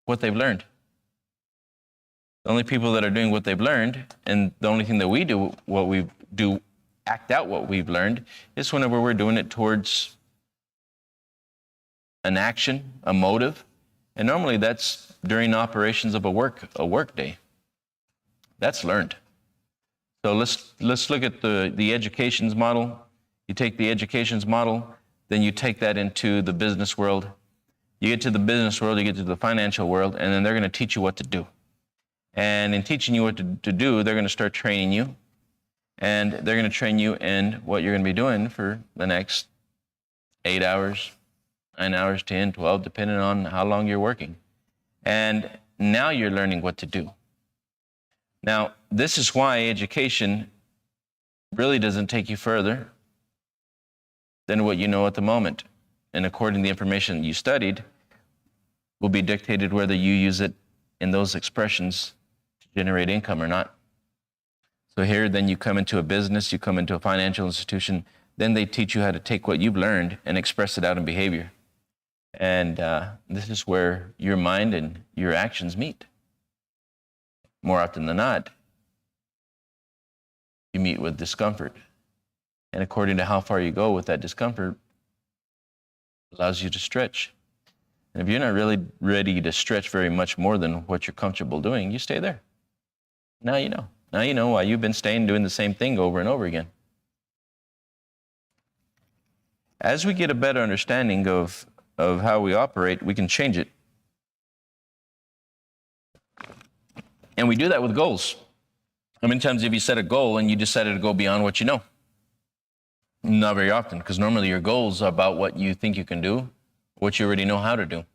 what they've learned. The only people that are doing what they've learned, and the only thing that we do, act out what we've learned, is whenever we're doing it towards an action, a motive, and normally that's during operations of a work day. That's learned. So let's look at the education's model. You take the education's model, then you take that into the business world. You get to the business world, you get to the financial world, and then they're going to teach you what to do. And in teaching you what to do, they're going to start training you. And they're going to train you in what you're going to be doing for the next 8 hours, 9 hours, 10, 12, depending on how long you're working. And now you're learning what to do. Now, this is why education really doesn't take you further than what you know at the moment. And according to the information you studied, will be dictated whether you use it in those expressions to generate income or not. So here, then you come into a business, you come into a financial institution, then they teach you how to take what you've learned and express it out in behavior. And this is where your mind and your actions meet. More often than not, you meet with discomfort. And according to how far you go with that discomfort, allows you to stretch. And if you're not really ready to stretch very much more than what you're comfortable doing, you stay there. Now you know. Now you know why you've been staying doing the same thing over and over again. As we get a better understanding of how we operate, we can change it. And we do that with goals. How many times have you set a goal and you decided to go beyond what you know? Not very often, because normally your goals are about what you think you can do, what you already know how to do.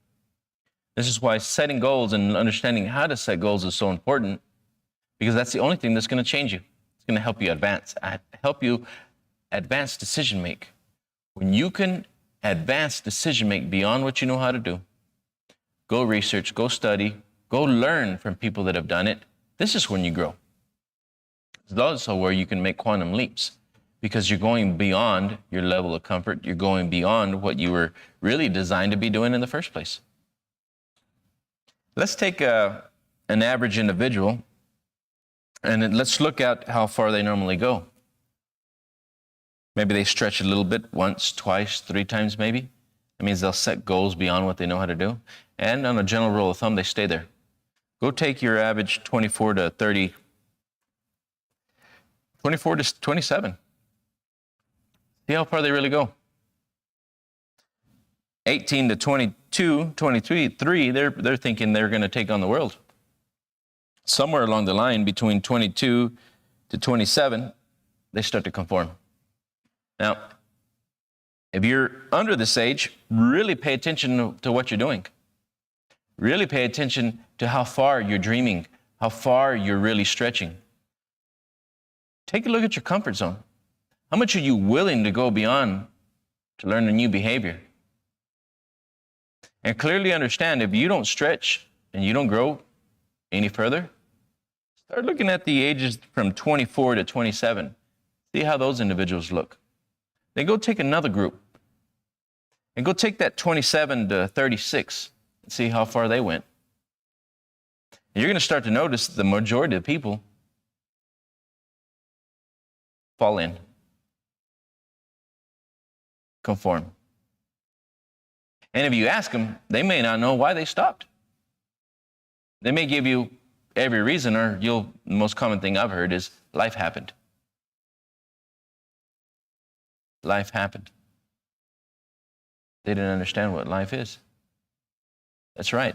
This is why setting goals and understanding how to set goals is so important, because that's the only thing that's going to change you. It's going to help you advance decision make. When you can advance decision make beyond what you know how to do, go research, go study, go learn from people that have done it. This is when you grow. It's also where you can make quantum leaps, because you're going beyond your level of comfort. You're going beyond what you were really designed to be doing in the first place. Let's take an average individual, and then let's look at how far they normally go. Maybe they stretch a little bit, once, twice, 3 times maybe. That means they'll set goals beyond what they know how to do. And on a general rule of thumb, they stay there. Go take your average 24 to 30, 24 to 27. See how far they really go. 18 to 22, 23, they're thinking they're going to take on the world. Somewhere along the line between 22 to 27, they start to conform. Now, if you're under this age, really pay attention to what you're doing. Really pay attention to how far you're dreaming, how far you're really stretching. Take a look at your comfort zone. How much are you willing to go beyond to learn a new behavior? And clearly understand, if you don't stretch and you don't grow any further, start looking at the ages from 24 to 27. See how those individuals look. Then go take another group and go take that 27 to 36 and see how far they went. And you're going to start to notice the majority of people fall in, conform. And if you ask them, they may not know why they stopped. They may give you every reason, or the most common thing I've heard is life happened. Life happened. They didn't understand what life is. That's right.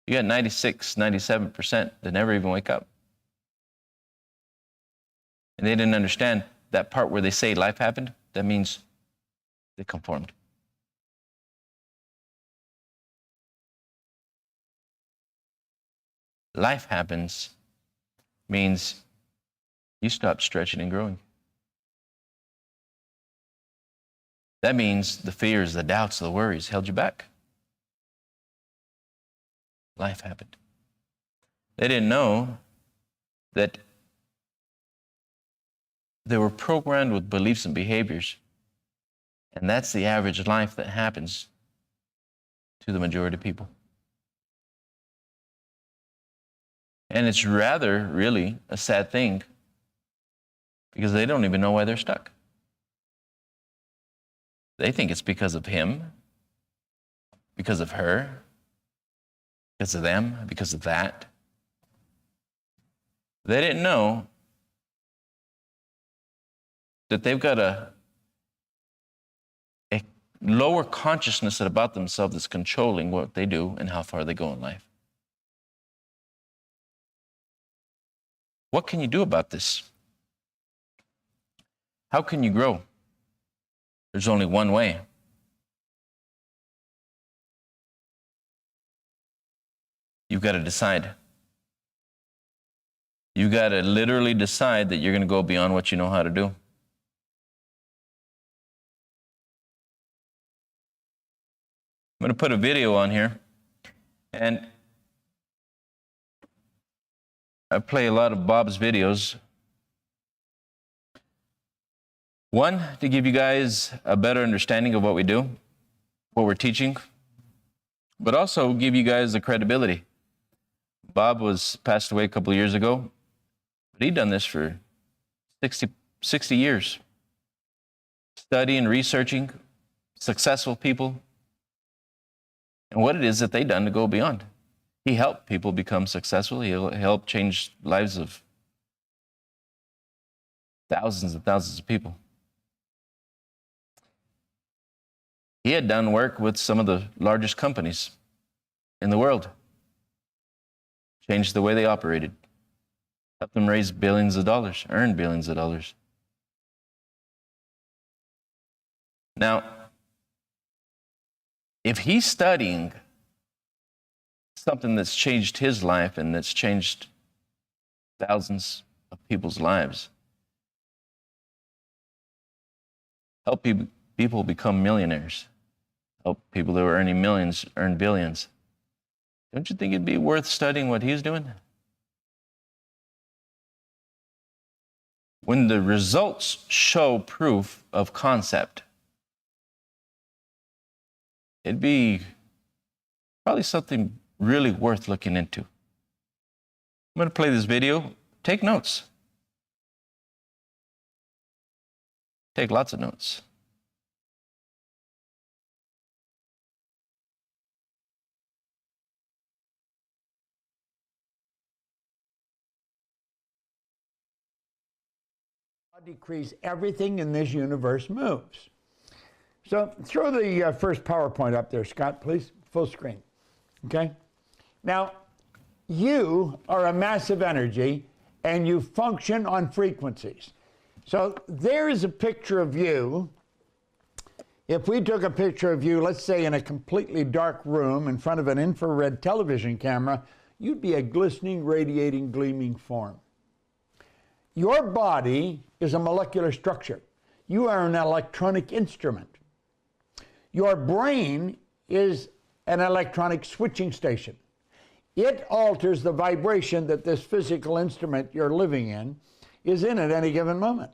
You got 96, 97% that never even wake up. And they didn't understand that part where they say life happened. That means they conformed. Life happens means you stop stretching and growing. That means the fears, the doubts, the worries held you back. Life happened. They didn't know that they were programmed with beliefs and behaviors. And that's the average life that happens to the majority of people. And it's rather, really, a sad thing because they don't even know why they're stuck. They think it's because of him, because of her, because of them, because of that. They didn't know that they've got a lower consciousness about themselves that's controlling what they do and how far they go in life. What can you do about this? How can you grow? There's only one way. You've got to decide. You've got to literally decide that you're going to go beyond what you know how to do. I'm going to put a video on here, and I play a lot of Bob's videos. One, to give you guys a better understanding of what we do, what we're teaching, but also give you guys the credibility. Bob passed away a couple of years ago, but he'd done this for 60 years. Studying, researching, successful people, and what it is that they've done to go beyond. He helped people become successful. He helped change lives of thousands and thousands of people. He had done work with some of the largest companies in the world, changed the way they operated, helped them raise billions of dollars, earn billions of dollars. Now, if he's studying something that's changed his life and that's changed thousands of people's lives, help people become millionaires, help people that were earning millions earn billions, don't you think it'd be worth studying what he's doing? When the results show proof of concept, it'd be probably something really worth looking into. I'm going to play this video. Take notes. Take lots of notes. Decrees, everything in this universe moves. So throw the first PowerPoint up there, Scott, please. Full screen. Okay? Now, you are a massive energy, and you function on frequencies. So there is a picture of you. If we took a picture of you, let's say in a completely dark room in front of an infrared television camera, you'd be a glistening, radiating, gleaming form. Your body is a molecular structure. You are an electronic instrument. Your brain is an electronic switching station. It alters the vibration that this physical instrument you're living in is in at any given moment.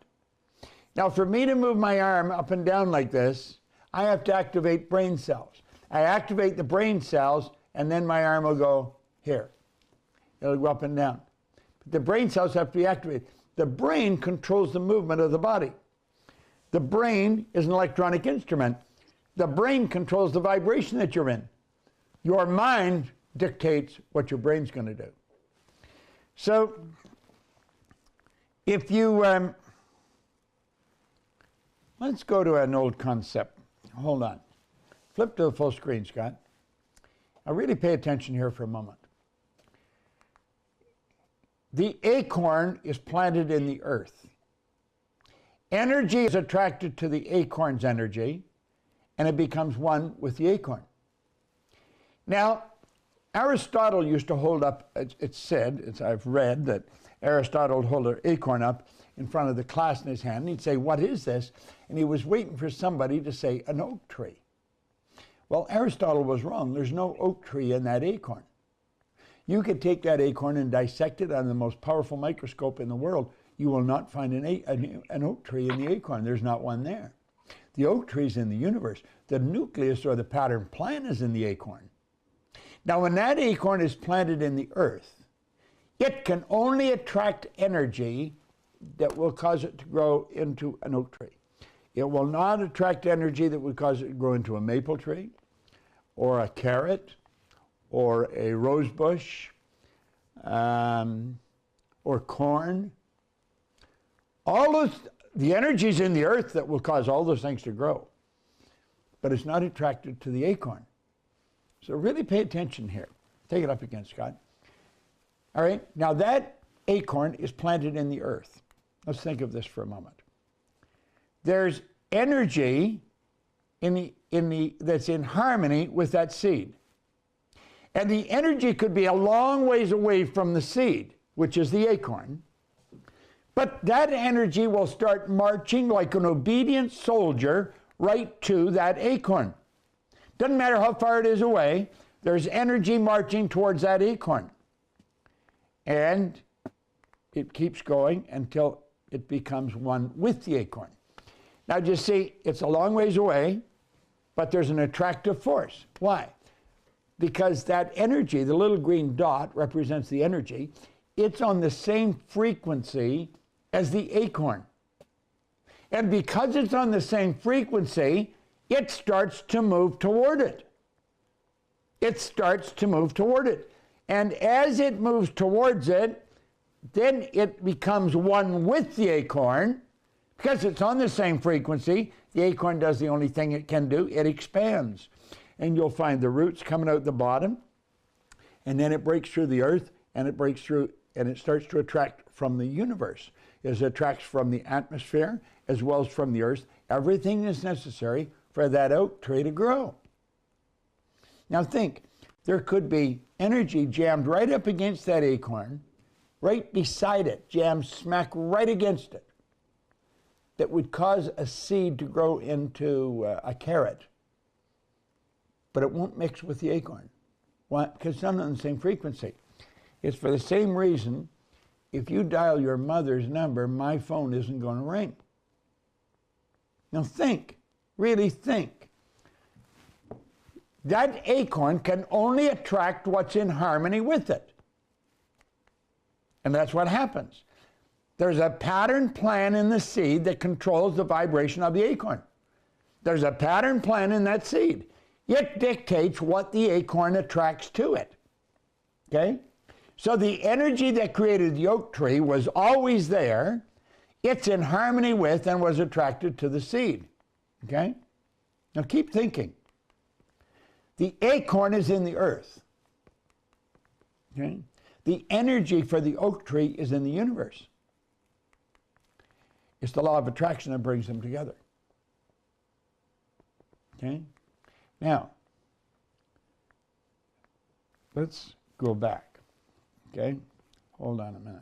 Now, for me to move my arm up and down like this, I have to activate brain cells. I activate the brain cells, and then my arm will go here. It'll go up and down. But the brain cells have to be activated. The brain controls the movement of the body. The brain is an electronic instrument. The brain controls the vibration that you're in. Your mind dictates what your brain's going to do. So, if you, let's go to an old concept. Hold on. Flip to the full screen, Scott. Now really pay attention here for a moment. The acorn is planted in the earth. Energy is attracted to the acorn's energy, and it becomes one with the acorn. Now, Aristotle used to hold up, it's said, I've read that Aristotle would hold an acorn up in front of the class in his hand, and he'd say, "What is this?" And he was waiting for somebody to say, "An oak tree." Well, Aristotle was wrong. There's no oak tree in that acorn. You could take that acorn and dissect it on the most powerful microscope in the world. You will not find an oak tree in the acorn. There's not one there. The oak tree is in the universe. The nucleus or the pattern plan is in the acorn. Now, when that acorn is planted in the earth, it can only attract energy that will cause it to grow into an oak tree. It will not attract energy that would cause it to grow into a maple tree or a carrot or a rose bush or corn. All those, the energy is in the earth that will cause all those things to grow, but it's not attracted to the acorn. So really pay attention here. Take it up again, Scott. All right, now that acorn is planted in the earth. Let's think of this for a moment. There's energy that's in harmony with that seed. And the energy could be a long ways away from the seed, which is the acorn. But that energy will start marching like an obedient soldier right to that acorn. Doesn't matter how far it is away, there's energy marching towards that acorn. And it keeps going until it becomes one with the acorn. Now just see, it's a long ways away, but there's an attractive force. Why? Because that energy, the little green dot represents the energy, it's on the same frequency as the acorn. And because it's on the same frequency, it starts to move toward it. It starts to move toward it. And as it moves towards it, then it becomes one with the acorn. Because it's on the same frequency, the acorn does the only thing it can do, it expands. And you'll find the roots coming out the bottom, and then it breaks through the earth, and it breaks through, and it starts to attract from the universe. It attracts from the atmosphere as well as from the earth. Everything is necessary for that oak tree to grow. Now think, there could be energy jammed right up against that acorn, right beside it, jammed smack right against it, that would cause a seed to grow into a carrot. But it won't mix with the acorn. Why? Because it's not on the same frequency. It's for the same reason, if you dial your mother's number, my phone isn't going to ring. Now think, really think. That acorn can only attract what's in harmony with it. And that's what happens. There's a pattern plan in the seed that controls the vibration of the acorn. There's a pattern plan in that seed. It dictates what the acorn attracts to it. Okay? So the energy that created the oak tree was always there. It's in harmony with and was attracted to the seed. Okay? Now keep thinking. The acorn is in the earth. Okay? The energy for the oak tree is in the universe. It's the law of attraction that brings them together. Okay? Now, let's go back. Okay? Hold on a minute.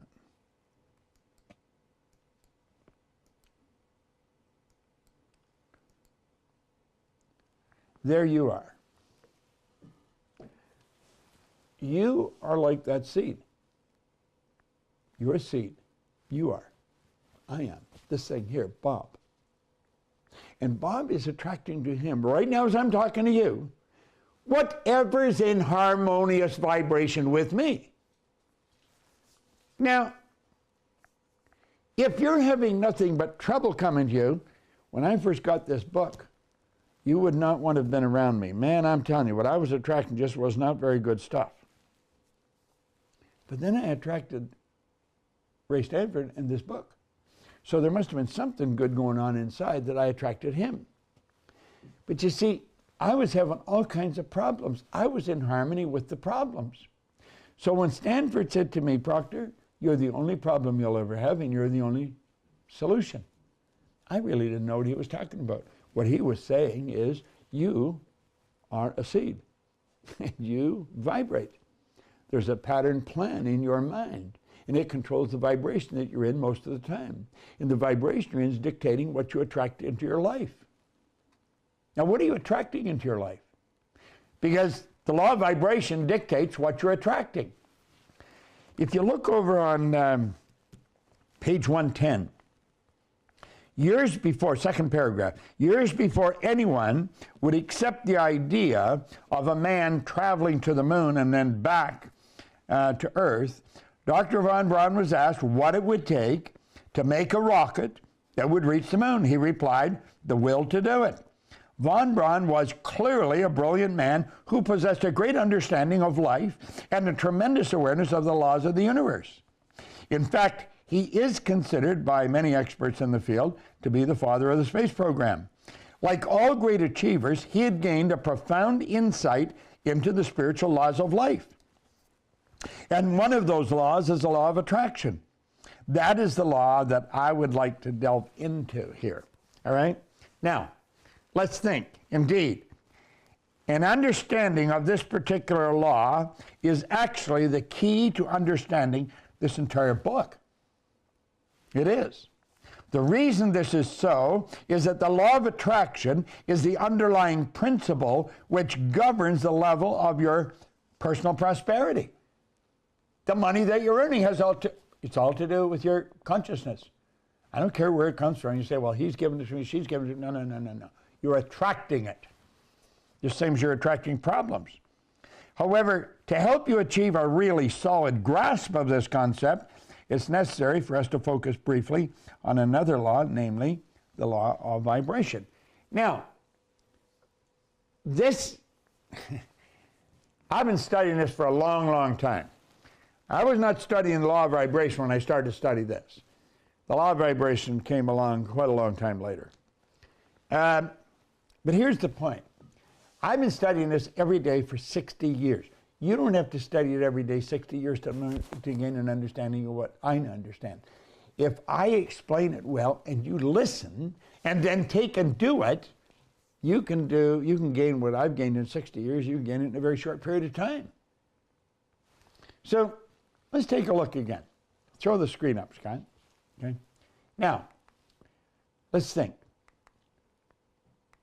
There you are. You are like that seed. You're a seed. You are. I am. This thing here, Bob. And Bob is attracting to him, right now as I'm talking to you, whatever's in harmonious vibration with me. Now, if you're having nothing but trouble coming to you, when I first got this book, you would not want to have been around me. Man, I'm telling you, what I was attracting just was not very good stuff. But then I attracted Ray Stanford and this book. So there must have been something good going on inside that I attracted him. But you see, I was having all kinds of problems. I was in harmony with the problems. So when Stanford said to me, Proctor, you're the only problem you'll ever have and you're the only solution, I really didn't know what he was talking about. What he was saying is, you are a seed. You vibrate. There's a pattern plan in your mind, and it controls the vibration that you're in most of the time. And the vibration you're in is dictating what you attract into your life. Now, what are you attracting into your life? Because the law of vibration dictates what you're attracting. If you look over on page 110, years before, second paragraph, years before anyone would accept the idea of a man traveling to the moon and then back to Earth, Dr. von Braun was asked what it would take to make a rocket that would reach the moon. He replied, the will to do it. Von Braun was clearly a brilliant man who possessed a great understanding of life and a tremendous awareness of the laws of the universe. In fact, he is considered by many experts in the field to be the father of the space program. Like all great achievers, he had gained a profound insight into the spiritual laws of life. And one of those laws is the law of attraction. That is the law that I would like to delve into here. All right? Now, let's think. Indeed, an understanding of this particular law is actually the key to understanding this entire book. It is. The reason this is so is that the law of attraction is the underlying principle which governs the level of your personal prosperity. The money that you're earning it's all to do with your consciousness. I don't care where it comes from. You say, well, he's giving it to me, she's giving it to me. No. You're attracting it. The same as you're attracting problems. However, to help you achieve a really solid grasp of this concept, it's necessary for us to focus briefly on another law, namely the law of vibration. Now, this, I've been studying this for a long, long time. I was not studying the law of vibration when I started to study this. The law of vibration came along quite a long time later. But here's the point. I've been studying this every day for 60 years. You don't have to study it every day 60 years to gain an understanding of what I understand. If I explain it well and you listen and then take and do it, you can gain what I've gained in 60 years, you can gain it in a very short period of time. So let's take a look again. Throw the screen up, Scott. Okay. Now, let's think.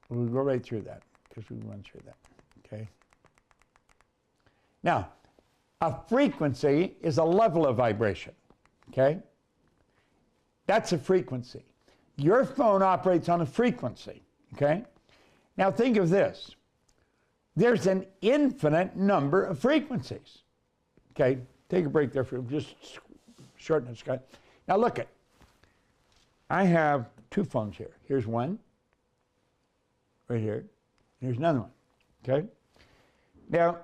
We'll go right through that because we went through that. Okay. Now, a frequency is a level of vibration. Okay. That's a frequency. Your phone operates on a frequency. Okay. Now think of this. There's an infinite number of frequencies. Okay. Take a break there for just shorten it, Scott. Now look it. I have two phones here. Here's one, right here. Here's another one. Okay. Now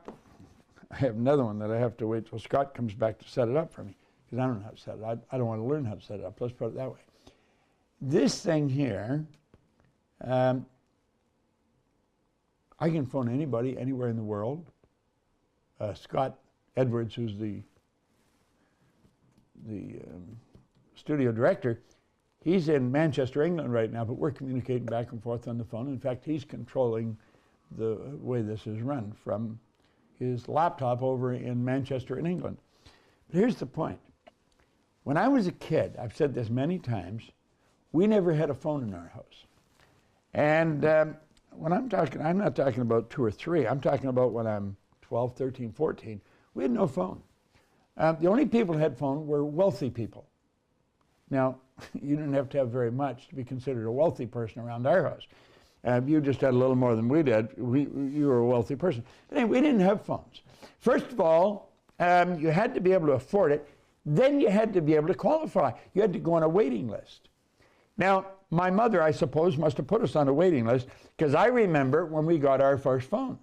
I have another one that I have to wait till Scott comes back to set it up for me because I don't know how to set it up. I don't want to learn how to set it up. Let's put it that way. This thing here, I can phone anybody anywhere in the world. Scott Edwards, who's the studio director, he's in Manchester, England right now, but we're communicating back and forth on the phone. In fact, he's controlling the way this is run from his laptop over in Manchester in England. But here's the point. When I was a kid, I've said this many times, we never had a phone in our house. And when I'm not talking about 2 or 3, I'm talking about when I'm 12, 13, 14, we had no phone. The only people who had phone were wealthy people. Now, you didn't have to have very much to be considered a wealthy person around our house. You just had a little more than we did. You were a wealthy person. But anyway, we didn't have phones. First of all, you had to be able to afford it. Then you had to be able to qualify. You had to go on a waiting list. Now, my mother, I suppose, must have put us on a waiting list because I remember when we got our first phone.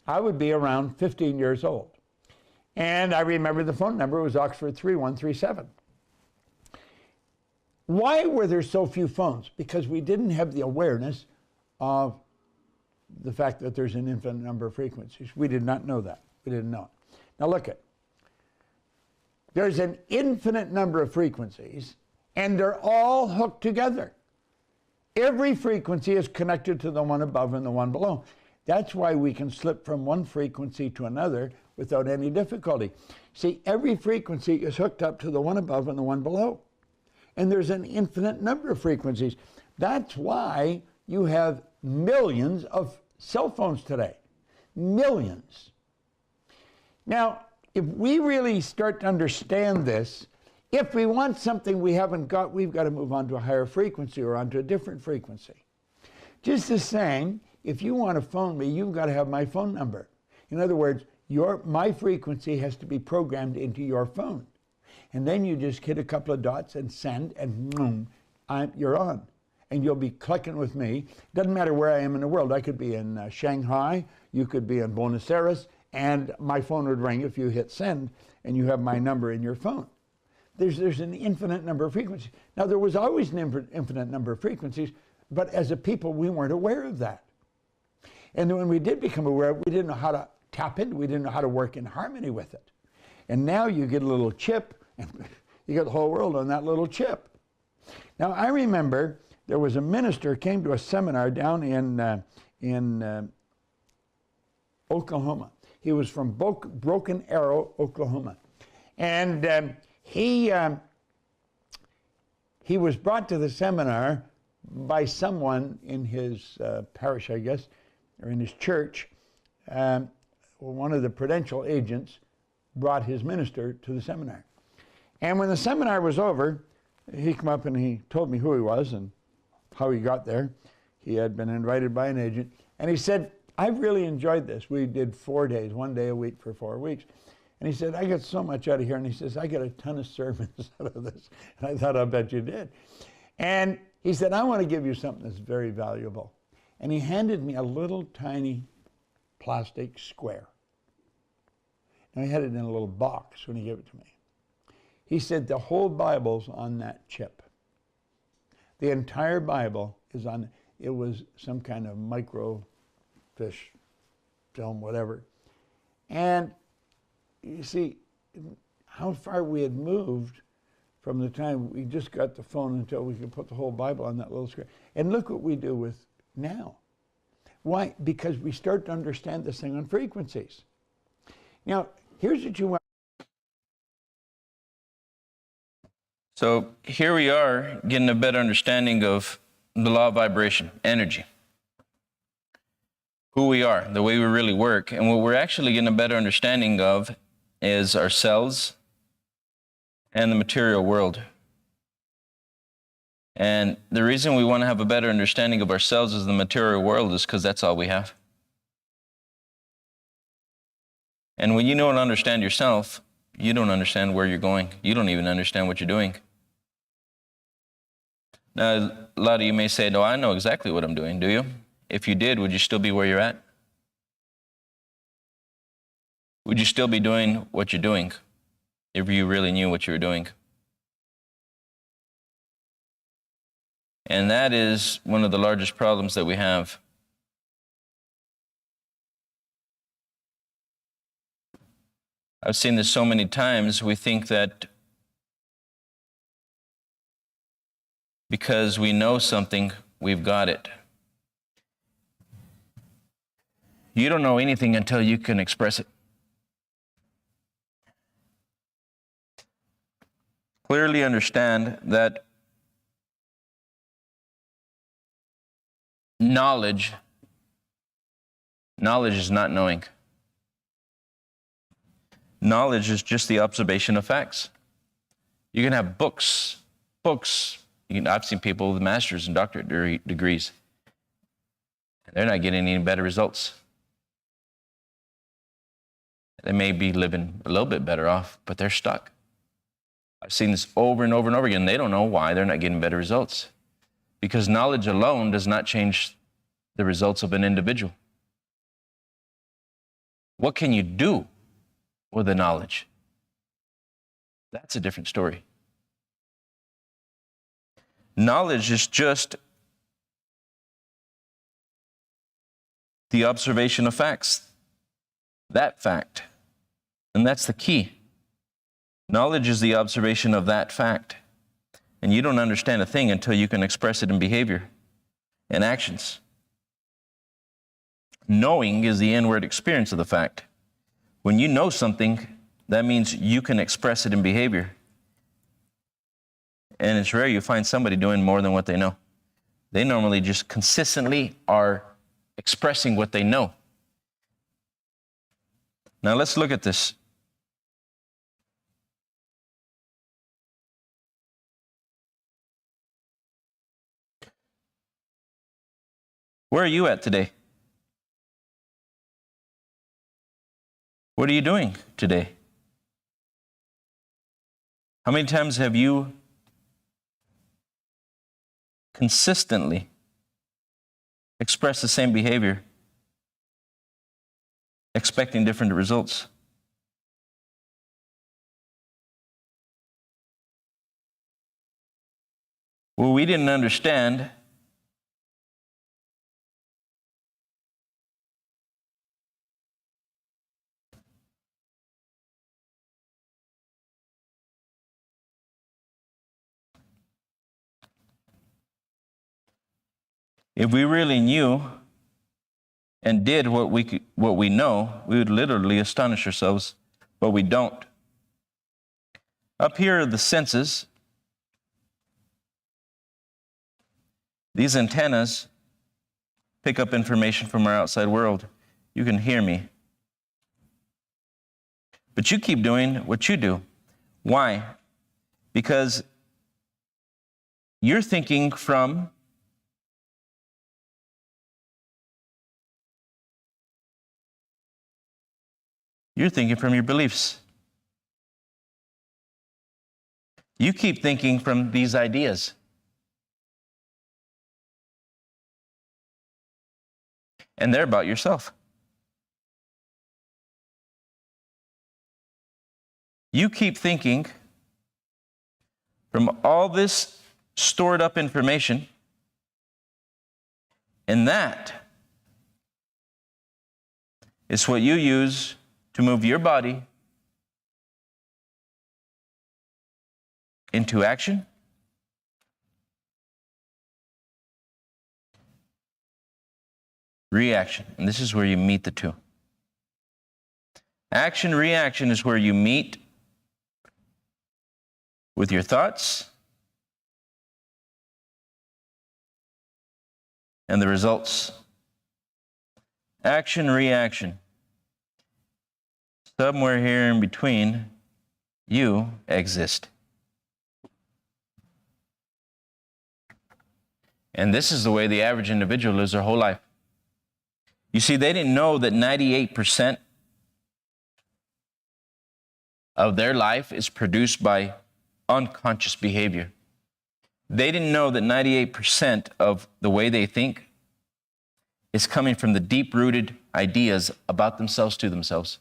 I would be around 15 years old. And I remember the phone number was Oxford 3137. Why were there so few phones? Because we didn't have the awareness of the fact that there's an infinite number of frequencies. We did not know that. We didn't know it. Now look at, there's an infinite number of frequencies and they're all hooked together. Every frequency is connected to the one above and the one below. That's why we can slip from one frequency to another without any difficulty. See, every frequency is hooked up to the one above and the one below. And there's an infinite number of frequencies. That's why you have millions of cell phones today. Millions. Now, if we really start to understand this, If we want something we haven't got, we've got to move on to a higher frequency or onto a different frequency. Just the same, if you want to phone me, you've got to have my phone number. In other words, my frequency has to be programmed into your phone. And then you just hit a couple of dots and send, and boom, you're on. And you'll be clicking with me. Doesn't matter where I am in the world. I could be in Shanghai, you could be in Buenos Aires, and my phone would ring if you hit send, and you have my number in your phone. There's an infinite number of frequencies. Now, there was always an infinite number of frequencies, but as a people, we weren't aware of that. And when we did become aware, we didn't know how to tap into it. We didn't know how to work in harmony with it. And now you get a little chip, and you get the whole world on that little chip. Now, I remember there was a minister came to a seminar down in Oklahoma. He was from Broken Arrow, Oklahoma. And he was brought to the seminar by someone in his parish, I guess, or in his church. One of the prudential agents brought his minister to the seminar. And when the seminar was over, he came up and he told me who he was and how he got there. He had been invited by an agent. And he said, I've really enjoyed this. We did 4 days, 1 day a week for 4 weeks. And he said, I got so much out of here. And he says, I got a ton of sermons out of this. And I thought, I'll bet you did. And he said, I want to give you something that's very valuable. And he handed me a little tiny plastic square. And he had it in a little box when he gave it to me. He said, the whole Bible's on that chip. The entire Bible is on, it was some kind of microfiche film, whatever. And you see how far we had moved from the time we just got the phone until we could put the whole Bible on that little screen. And look what we do with now. Why? Because we start to understand this thing on frequencies. Now, here's what you want. So here we are getting a better understanding of the law of vibration, energy, who we are, the way we really work. And what we're actually getting a better understanding of is ourselves and the material world. And the reason we want to have a better understanding of ourselves as the material world is because that's all we have. And when you don't understand yourself, you don't understand where you're going. You don't even understand what you're doing. Now, a lot of you may say, no, I know exactly what I'm doing. Do you? If you did, would you still be where you're at? Would you still be doing what you're doing if you really knew what you were doing? And that is one of the largest problems that we have. I've seen this so many times, we think that because we know something, we've got it. You don't know anything until you can express it. Clearly understand that knowledge is not knowing. Knowledge is just the observation of facts. You can have books. I've seen people with master's and doctorate degrees. They're not getting any better results. They may be living a little bit better off, but they're stuck. I've seen this over and over and over again. They don't know why they're not getting better results. Because knowledge alone does not change the results of an individual. What can you do with the knowledge? That's a different story. Knowledge is just the observation of facts. That fact. And that's the key. Knowledge is the observation of that fact. And you don't understand a thing until you can express it in behavior and actions. Knowing is the inward experience of the fact. When you know something, that means you can express it in behavior. And it's rare you find somebody doing more than what they know. They normally just consistently are expressing what they know. Now let's look at this. Where are you at today? What are you doing today? How many times have you consistently expressed the same behavior, expecting different results? Well, we didn't understand if we really knew and did what we know, we would literally astonish ourselves, but we don't. Up here are the senses. These antennas pick up information from our outside world. You can hear me. But you keep doing what you do. Why? Because you're thinking from your beliefs. You keep thinking from these ideas. And they're about yourself. You keep thinking from all this stored up information, and that is what you use to move your body into action, reaction. And this is where you meet the two. Action, reaction is where you meet with your thoughts and the results. Action, reaction. Somewhere here in between, you exist. And this is the way the average individual lives their whole life. You see, they didn't know that 98% of their life is produced by unconscious behavior. They didn't know that 98% of the way they think is coming from the deep-rooted ideas about themselves to themselves.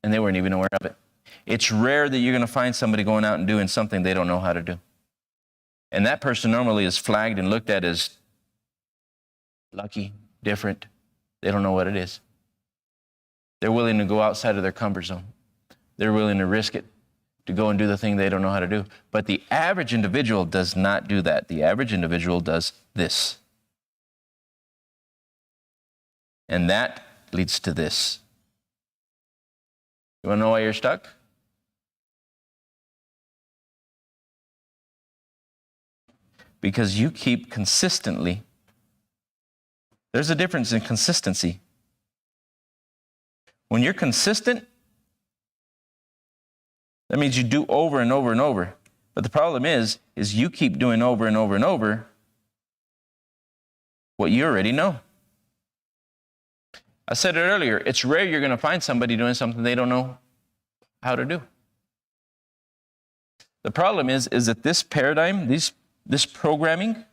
And they weren't even aware of it. It's rare that you're going to find somebody going out and doing something they don't know how to do. And that person normally is flagged and looked at as lucky, different. They don't know what it is. They're willing to go outside of their comfort zone. They're willing to risk it to go and do the thing they don't know how to do. But the average individual does not do that. The average individual does this. And that leads to this. You want to know why you're stuck? Because you keep consistently. There's a difference in consistency. When you're consistent, that means you do over and over and over. But the problem is you keep doing over and over and over what you already know. I said it earlier, it's rare you're going to find somebody doing something they don't know how to do. The problem is that this paradigm, this programming,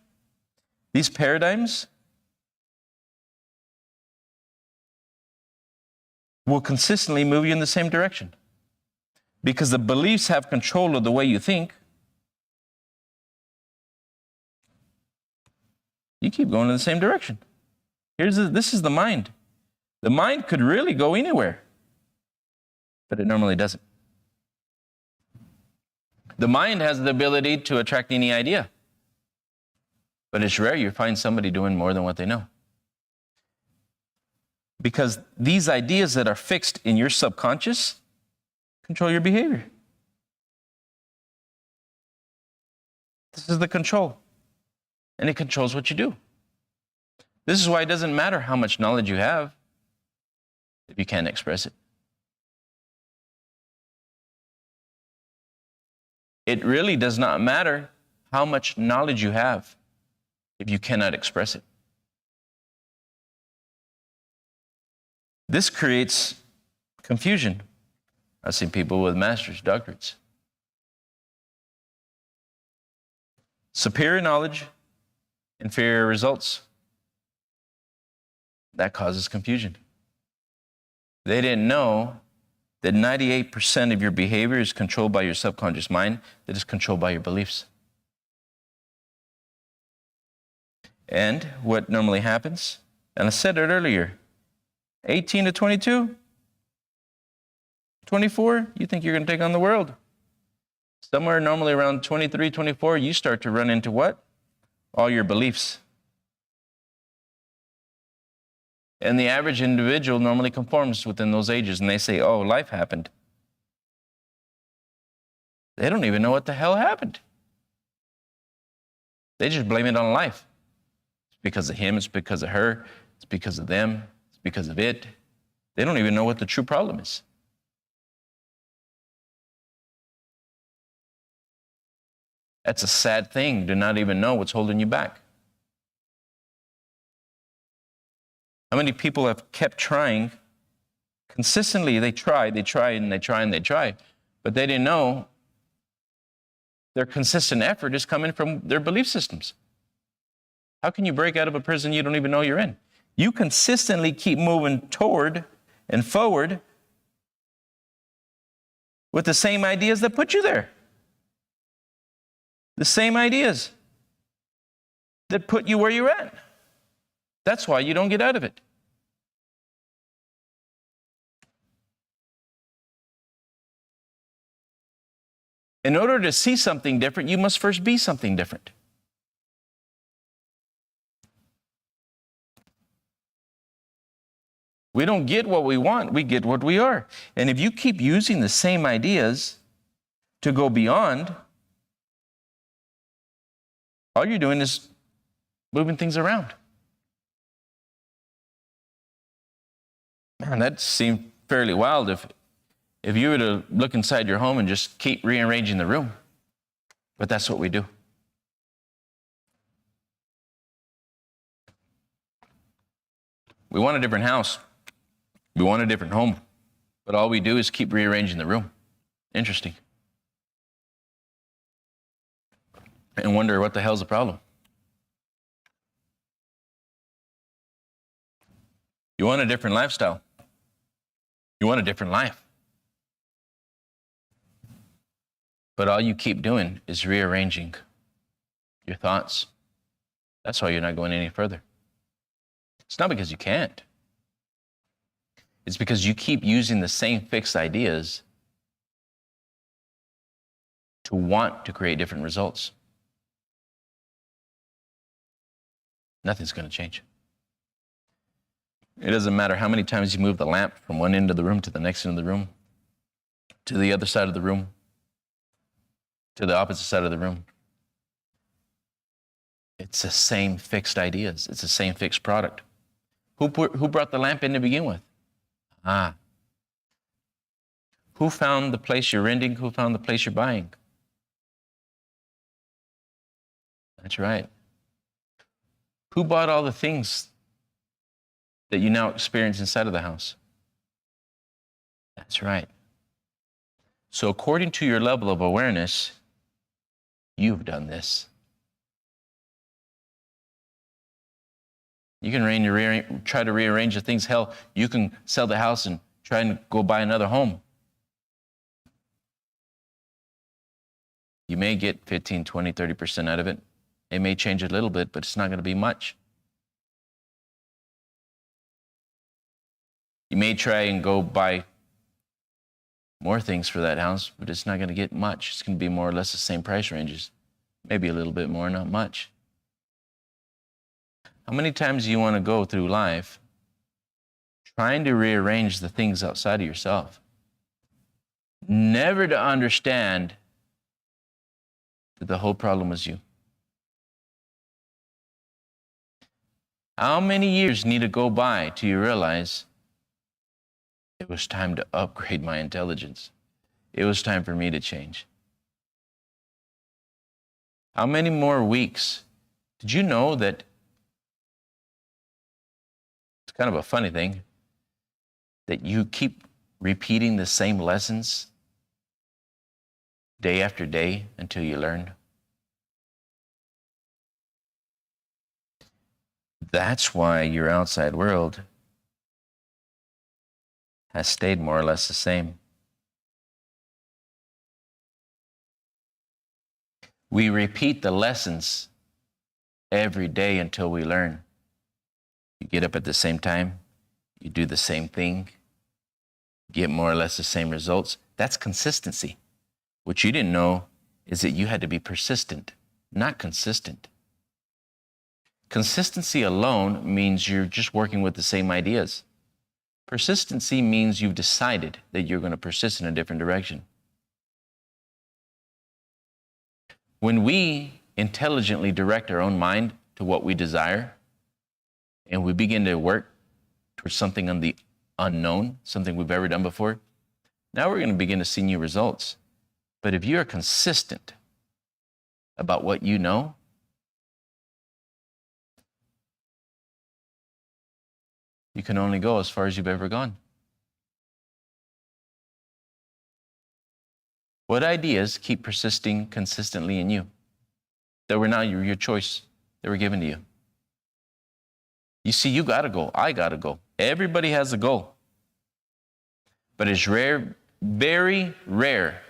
these paradigms will consistently move you in the same direction. Because the beliefs have control of the way you think. You keep going in the same direction. This is the mind. The mind could really go anywhere, but it normally doesn't. The mind has the ability to attract any idea, but it's rare you find somebody doing more than what they know. Because these ideas that are fixed in your subconscious control your behavior. This is the control, and it controls what you do. This is why it doesn't matter how much knowledge you have if you can't express it. It really does not matter how much knowledge you have if you cannot express it. This creates confusion. I've seen people with master's, doctorates. Superior knowledge, inferior results. That causes confusion. They didn't know that 98% of your behavior is controlled by your subconscious mind, that is controlled by your beliefs. And what normally happens, and I said it earlier, 18 to 22, 24, you think you're going to take on the world. Somewhere normally around 23, 24, you start to run into what? All your beliefs. And the average individual normally conforms within those ages, and they say, oh, life happened. They don't even know what the hell happened. They just blame it on life. It's because of him, it's because of her, it's because of them, it's because of it. They don't even know what the true problem is. That's a sad thing, to not even know what's holding you back. How many people have kept trying consistently? They try, but they didn't know their consistent effort is coming from their belief systems. How can you break out of a prison you don't even know you're in? You consistently keep moving toward and forward with the same ideas that put you there. The same ideas that put you where you're at. That's why you don't get out of it. In order to see something different, you must first be something different. We don't get what we want, we get what we are. And if you keep using the same ideas to go beyond, all you're doing is moving things around. Man, that seemed fairly wild if you were to look inside your home and just keep rearranging the room. But that's what we do. We want a different house. We want a different home. But all we do is keep rearranging the room. Interesting. And wonder what the hell's the problem. You want a different lifestyle. You want a different life. But all you keep doing is rearranging your thoughts. That's why you're not going any further. It's not because you can't. It's because you keep using the same fixed ideas to want to create different results. Nothing's going to change. It doesn't matter how many times you move the lamp from one end of the room to the next end of the room, to the other side of the room, to the opposite side of the room. It's the same fixed ideas. It's the same fixed product. Who brought the lamp in to begin with? Who found the place you're renting? Who found the place you're buying? That's right. Who bought all the things that you now experience inside of the house? That's right. So according to your level of awareness, you've done this. You can try to rearrange the things. Hell, you can sell the house and try and go buy another home. You may get 15, 20, 30% out of it. It may change a little bit, but it's not going to be much. You may try and go buy more things for that house, but it's not going to get much. It's going to be more or less the same price ranges. Maybe a little bit more, not much. How many times do you want to go through life trying to rearrange the things outside of yourself, never to understand that the whole problem was you? How many years need to go by till you realize it was time to upgrade my intelligence? It was time for me to change. How many more weeks? Did you know that? It's kind of a funny thing. that you keep repeating the same lessons day after day until you learn? That's why your outside world has stayed more or less the same. We repeat the lessons every day until we learn. You get up at the same time, you do the same thing, get more or less the same results. That's consistency. What you didn't know is that you had to be persistent, not consistent. Consistency alone means you're just working with the same ideas. Persistency means you've decided that you're going to persist in a different direction. When we intelligently direct our own mind to what we desire, and we begin to work towards something on the unknown, something we've ever done before, now we're going to begin to see new results. But if you're consistent about what you know, you can only go as far as you've ever gone. What ideas keep persisting consistently in you? That were not your choice. They were given to you. You see, you got a goal. I got a goal. Everybody has a goal. But it's rare, very rare,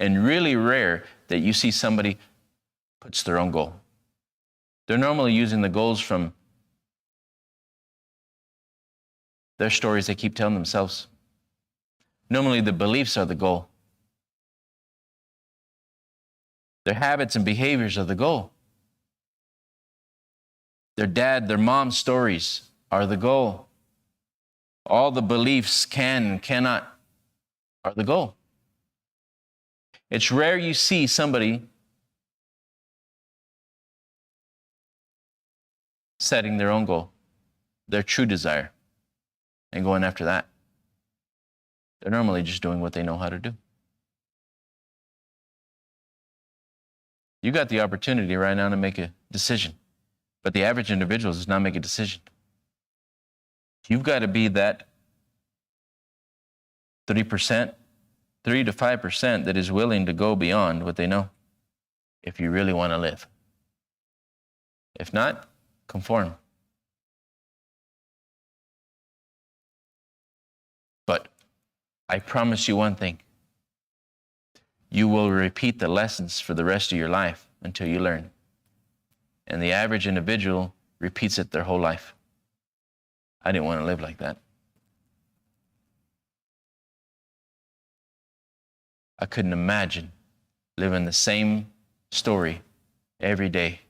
and really rare that you see somebody puts their own goal. They're normally using the goals from their stories they keep telling themselves. Normally the beliefs are the goal. Their habits and behaviors are the goal. Their dad, their mom's stories are the goal. All the beliefs can and cannot are the goal. It's rare you see somebody setting their own goal, their true desire, and going after that. They're normally just doing what they know how to do. You got the opportunity right now to make a decision, but the average individual does not make a decision. You've got to be that 3%, 3 to 5% that is willing to go beyond what they know if you really want to live. If not, conform. But I promise you one thing. You will repeat the lessons for the rest of your life until you learn. And the average individual repeats it their whole life. I didn't want to live like that. I couldn't imagine living the same story every day.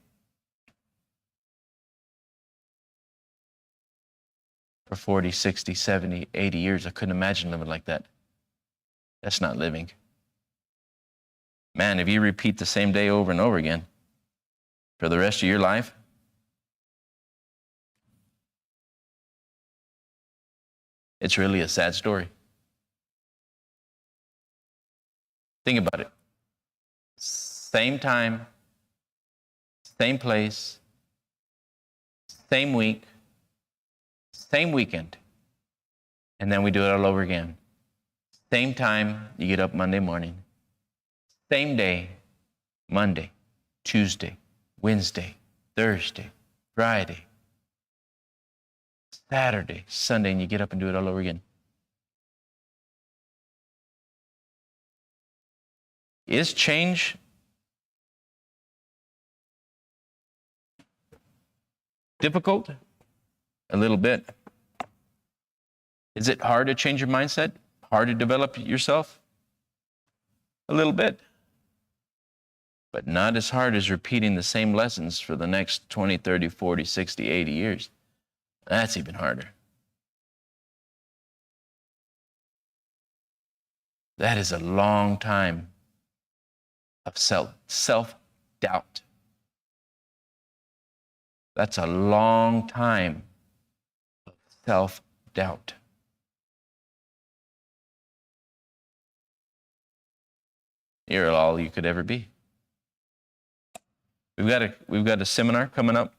For 40, 60, 70, 80 years, I couldn't imagine living like that. That's not living. Man, if you repeat the same day over and over again for the rest of your life, it's really a sad story. Think about it. Same time, same place, same week, same weekend, and then we do it all over again. Same time, you get up Monday morning. Same day, Monday, Tuesday, Wednesday, Thursday, Friday, Saturday, Sunday, and you get up and do it all over again. Is change difficult? A little bit. Is it hard to change your mindset? Hard to develop yourself? A little bit. But not as hard as repeating the same lessons for the next 20, 30, 40, 60, 80 years. That's even harder. That is a long time of self-doubt. That's a long time of self-doubt. You're all you could ever be. We've got a seminar coming up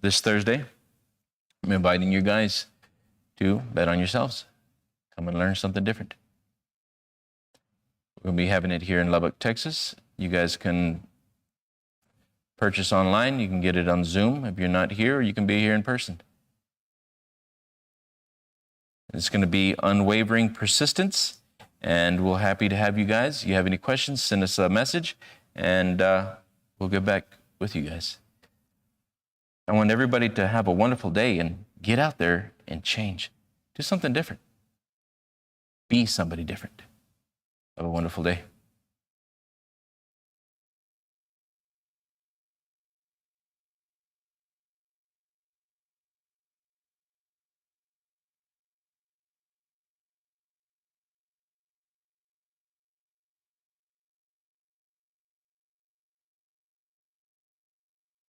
this Thursday. I'm inviting you guys to bet on yourselves. Come and learn something different. We'll be having it here in Lubbock, Texas. You guys can purchase online. You can get it on Zoom if you're not here, or you can be here in person. It's going to be unwavering persistence, and we're happy to have you guys. If you have any questions, send us a message, and we'll get back with you guys. I want everybody to have a wonderful day and get out there and change. Do something different. Be somebody different. Have a wonderful day.